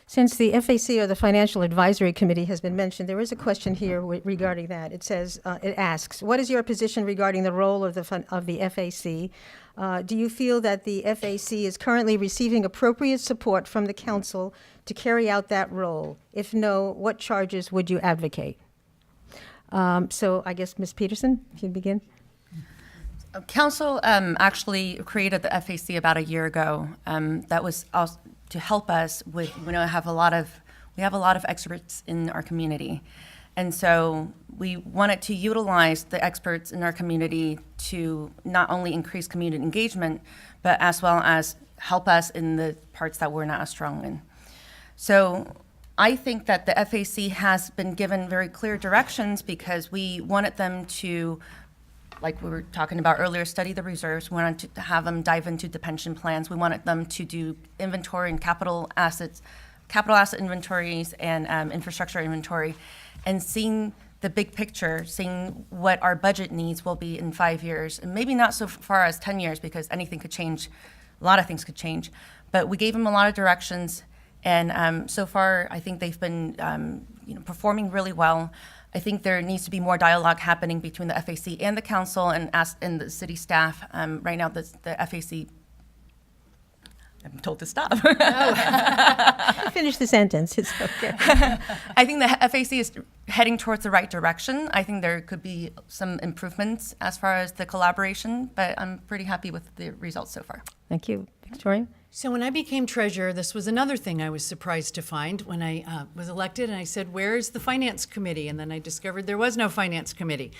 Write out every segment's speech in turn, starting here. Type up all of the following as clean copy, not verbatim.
Since the FAC or the Financial Advisory Committee has been mentioned, there is a question here regarding that. It says, it asks, what is your position regarding the role of the FAC? Do you feel that the FAC is currently receiving appropriate support from the council to carry out that role? If no, what charges would you advocate? So I guess Ms. Peterson, if you begin. Council actually created the FAC about a year ago. That was also to help us with, we have a lot of experts in our community. And so we wanted to utilize the experts in our community to not only increase community engagement, but as well as help us in the parts that we're not as strong in. So I think that the FAC has been given very clear directions because we wanted them to, like we were talking about earlier, study the reserves. We wanted to have them dive into the pension plans. We wanted them to do inventory and capital asset inventories and infrastructure inventory, and seeing the big picture, seeing what our budget needs will be in 5 years, and maybe not so far as 10 years because anything could change, a lot of things could change. But we gave them a lot of directions, and so far I think they've been performing really well. I think there needs to be more dialogue happening between the FAC and the council and the city staff. Right now, the FAC, I'm told to stop. Finish the sentence, it's okay. I think the FAC is heading towards the right direction. I think there could be some improvements as far as the collaboration, but I'm pretty happy with the results so far. Thank you. Victoria? So when I became treasurer, this was another thing I was surprised to find when I was elected, and I said, where's the finance committee? And then I discovered there was no finance committee.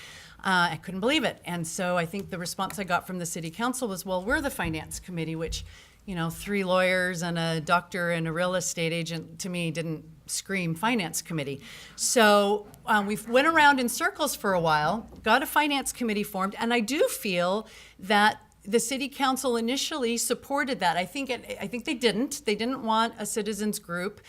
I couldn't believe it. And so I think the response I got from the city council was, well, we're the finance committee, which, 3 lawyers and a doctor and a real estate agent, to me, didn't scream finance committee. So we went around in circles for a while, got a finance committee formed, and I do feel that the city council initially supported that. I think they didn't. They didn't want a citizens group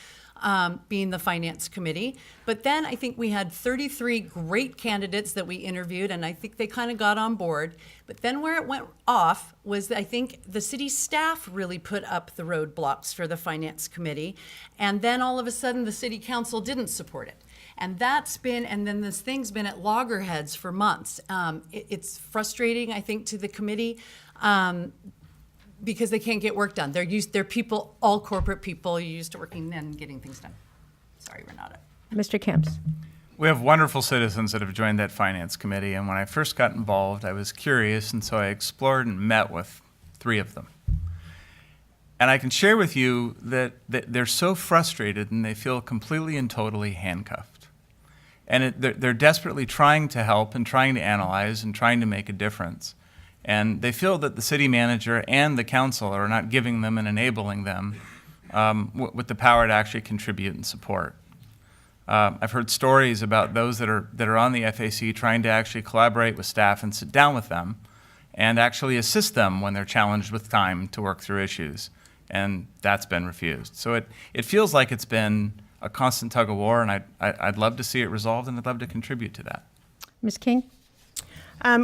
being the finance committee. But then I think we had 33 great candidates that we interviewed, and I think they kind of got on board. But then where it went off was, I think the city staff really put up the roadblocks for the finance committee. And then all of a sudden the city council didn't support it. And then this thing's been at loggerheads for months. It's frustrating, I think, to the committee because they can't get work done. They're people, all corporate people, used to working and getting things done. Sorry, Renata. Mr. Kemps. We have wonderful citizens that have joined that finance committee, and when I first got involved, I was curious, and so I explored and met with 3 of them. And I can share with you that they're so frustrated and they feel completely and totally handcuffed. And they're desperately trying to help and trying to analyze and trying to make a difference. And they feel that the city manager and the council are not giving them and enabling them with the power to actually contribute and support. I've heard stories about those that are on the FAC trying to actually collaborate with staff and sit down with them and actually assist them when they're challenged with time to work through issues. And that's been refused. So it feels like it's been a constant tug of war, and I'd love to see it resolved, and I'd love to contribute to that. Ms. King?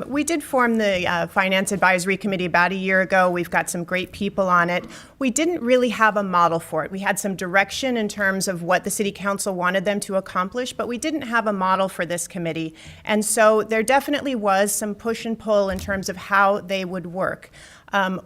We did form the Finance Advisory Committee about a year ago. We've got some great people on it. We didn't really have a model for it. We had some direction in terms of what the City Council wanted them to accomplish, but we didn't have a model for this committee. And so there definitely was some push and pull in terms of how they would work.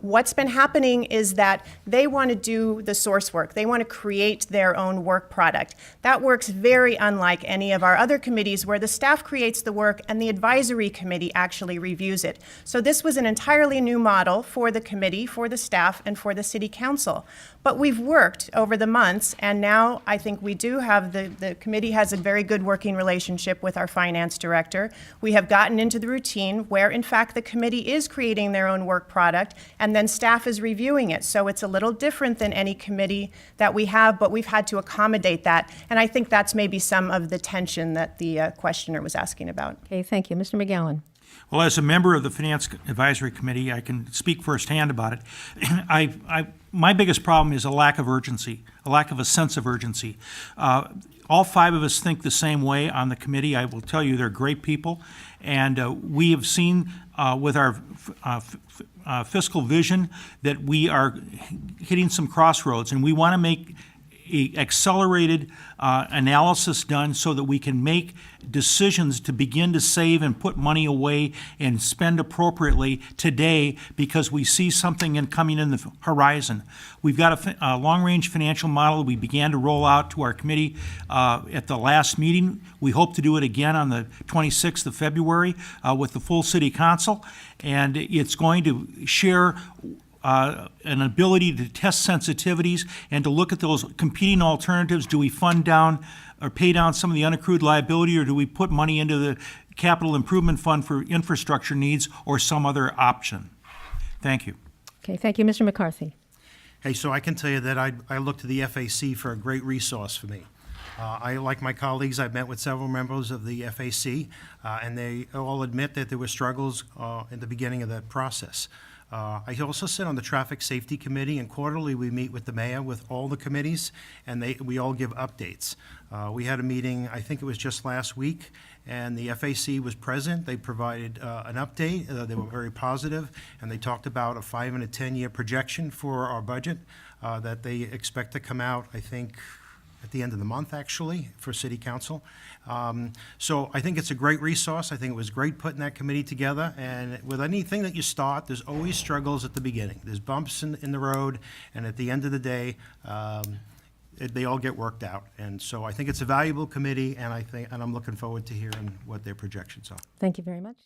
What's been happening is that they want to do the source work. They want to create their own work product. That works very unlike any of our other committees where the staff creates the work and the advisory committee actually reviews it. So this was an entirely new model for the committee, for the staff, and for the city council. But we've worked over the months, and now I think we do have the committee has a very good working relationship with our finance director. We have gotten into the routine where, in fact, the committee is creating their own work product, and then staff is reviewing it. So it's a little different than any committee that we have, but we've had to accommodate that. And I think that's maybe some of the tension that the questioner was asking about. Okay, thank you. Mr. McGowan. Well, as a member of the Finance Advisory Committee, I can speak firsthand about it. My biggest problem is a lack of urgency, a lack of a sense of urgency. All 5 of us think the same way on the committee. I will tell you they're great people, and we have seen with our fiscal vision that we are hitting some crossroads, and we want to make a accelerated analysis done so that we can make decisions to begin to save and put money away and spend appropriately today because we see something coming in the horizon. We've got a long-range financial model we began to roll out to our committee at the last meeting. We hope to do it again on the 26th of February with the full city council, and it's going to share an ability to test sensitivities and to look at those competing alternatives. Do we fund down or pay down some of the unaccrued liability, or do we put money into the capital improvement fund for infrastructure needs or some other option? Thank you. Okay, thank you. Mr. McCarthy. Hey, so I can tell you that I look to the FAC for a great resource for me. Like my colleagues, I've met with several members of the FAC, and they all admit that there were struggles in the beginning of that process. I also sit on the Traffic Safety Committee, and quarterly we meet with the mayor with all the committees, and we all give updates. We had a meeting, I think it was just last week, and the FAC was present. They provided an update. They were very positive, and they talked about a 5- and 10-year projection for our budget that they expect to come out, I think, at the end of the month, actually, for City Council. So I think it's a great resource. I think it was great putting that committee together. And with anything that you start, there's always struggles at the beginning. There's bumps in the road, and at the end of the day, they all get worked out. And so I think it's a valuable committee, and I'm looking forward to hearing what their projections are. Thank you very much.